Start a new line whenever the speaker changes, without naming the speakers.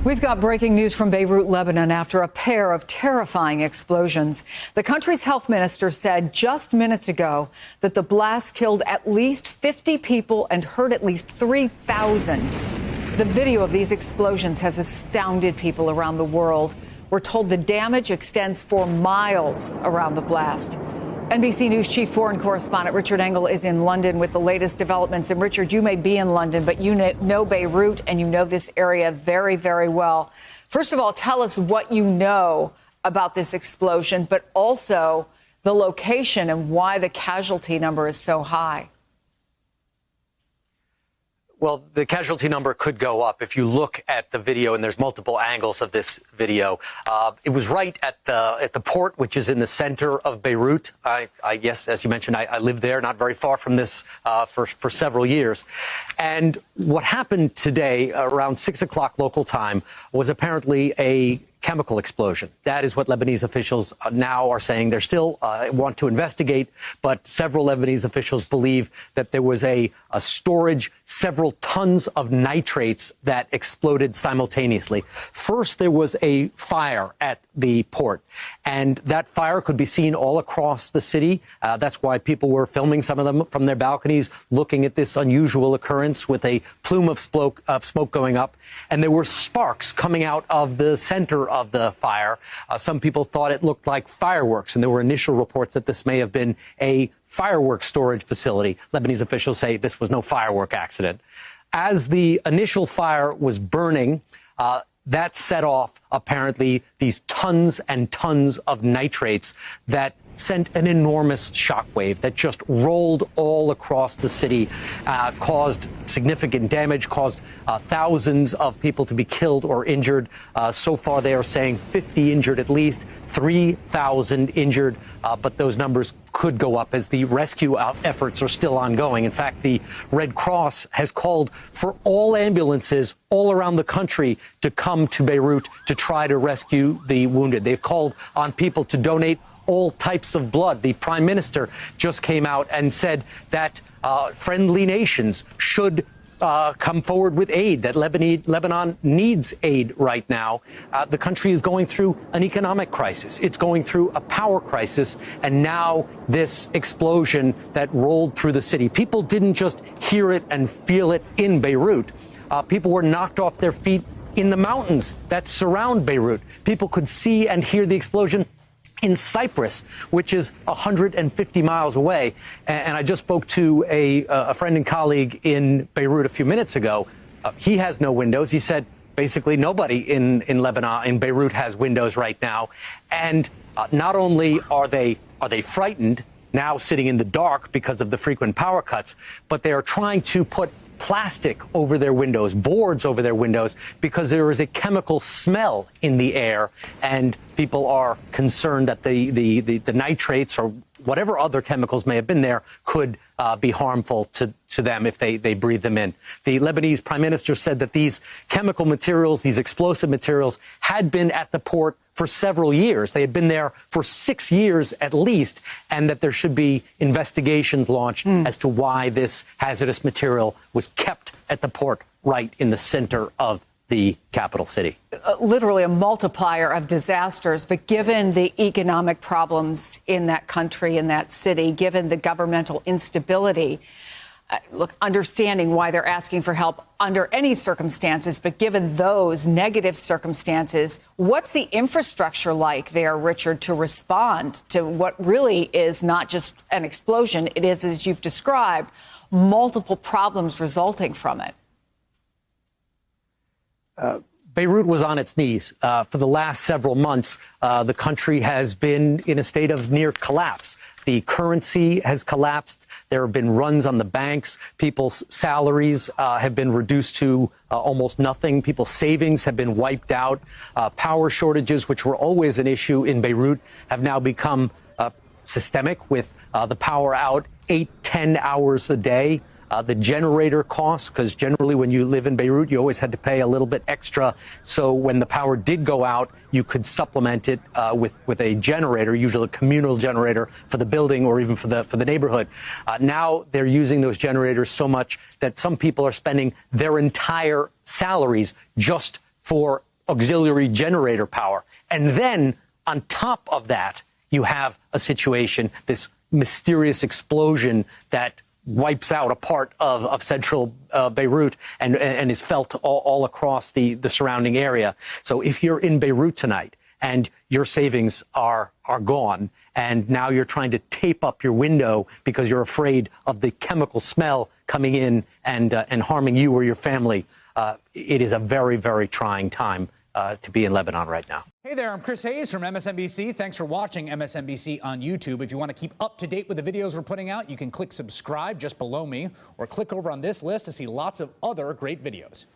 We've got breaking news from Beirut, Lebanon, after a pair of terrifying explosions. The country's health minister said just minutes ago that the blast killed at least 50 people and hurt at least 3,000. The video of these explosions has astounded people around the world. We're told the damage extends for miles around the blast. NBC News chief foreign correspondent Richard Engel is in London with the latest developments. And Richard, you may be in London, but you know Beirut and you know this area very, very well. First of all, tell us what you know about this explosion, but also the location and why the casualty number is so high.
Well, the casualty number could go up if you look at the video, and there's multiple angles of this video. It was right at the port, which is in the center of Beirut. Yes, as you mentioned, I lived there, not very far from this for several years. And what happened today around 6 o'clock local time was apparently a chemical explosion. That is what Lebanese officials now are saying. They're still want to investigate, but several Lebanese officials believe that there was a storage, several tons of nitrates that exploded simultaneously. First, there was a fire at the port, and that fire could be seen all across the city. That's why people were filming, some of them from their balconies, looking at this unusual occurrence with a plume of smoke going up. And there were sparks coming out of the center of the fire. Some people thought it looked like fireworks, and there were initial reports that this may have been a fireworks storage facility. Lebanese officials say this was no firework accident. As the initial fire was burning, that set off, apparently, these tons and tons of nitrates that sent an enormous shockwave that just rolled all across the city, caused significant damage, caused thousands of people to be killed or injured. So far, they are saying 50 injured at least, 3,000 injured, but those numbers could go up as the rescue efforts are still ongoing. In fact, the Red Cross has called for all ambulances all around the country to come to Beirut to try to rescue the wounded. They've called on people to donate all types of blood. The prime minister just came out and said that friendly nations should come forward with aid, that Lebanon needs aid right now. The country is going through an economic crisis. It's going through a power crisis. And now this explosion that rolled through the city. People didn't just hear it and feel it in Beirut. People were knocked off their feet in the mountains that surround Beirut. People could see and hear the explosion in Cyprus, which is 150 miles away. And I just spoke to a friend and colleague in Beirut a few minutes ago. He has no windows. He said basically nobody in Lebanon, in Beirut, has windows right now. And not only are they frightened now sitting in the dark because of the frequent power cuts, but they are trying to put plastic over their windows, boards over their windows, because there is a chemical smell in the air, and people are concerned that the nitrates or whatever other chemicals may have been there could be harmful to them if they breathe them in. The Lebanese prime minister said that these chemical materials, these explosive materials, had been at the port for several years. They had been there for 6 years at least, and that there should be investigations launched as to why this hazardous material was kept at the port right in the center of the capital city.
Literally a multiplier of disasters. But given the economic problems in that country, in that city, given the governmental instability, look, understanding why they're asking for help under any circumstances, but given those negative circumstances, what's the infrastructure like there, Richard, to respond to what really is not just an explosion? It is, as you've described, multiple problems resulting from it.
Beirut was on its knees. For the last several months, the country has been in a state of near collapse. The currency has collapsed. There have been runs on the banks. People's salaries have been reduced to almost nothing. People's savings have been wiped out. Power shortages, which were always an issue in Beirut, have now become systemic, with the power out 8-10 hours a day. The generator costs, because generally when you live in Beirut, you always had to pay a little bit extra. So when the power did go out, you could supplement it with a generator, usually a communal generator for the building or even for the neighborhood. Now they're using those generators so much that some people are spending their entire salaries just for auxiliary generator power. And then on top of that, you have a situation, this mysterious explosion that wipes out a part of central Beirut and is felt all across the surrounding area. So if you're in Beirut tonight and your savings are gone, and now you're trying to tape up your window because you're afraid of the chemical smell coming in and harming you or your family, it is a very, very trying time to be in Lebanon right now.
Hey there, I'm Chris Hayes from MSNBC. Thanks for watching MSNBC on YouTube. If you want to keep up to date with the videos we're putting out, you can click subscribe just below me or click over on this list to see lots of other great videos.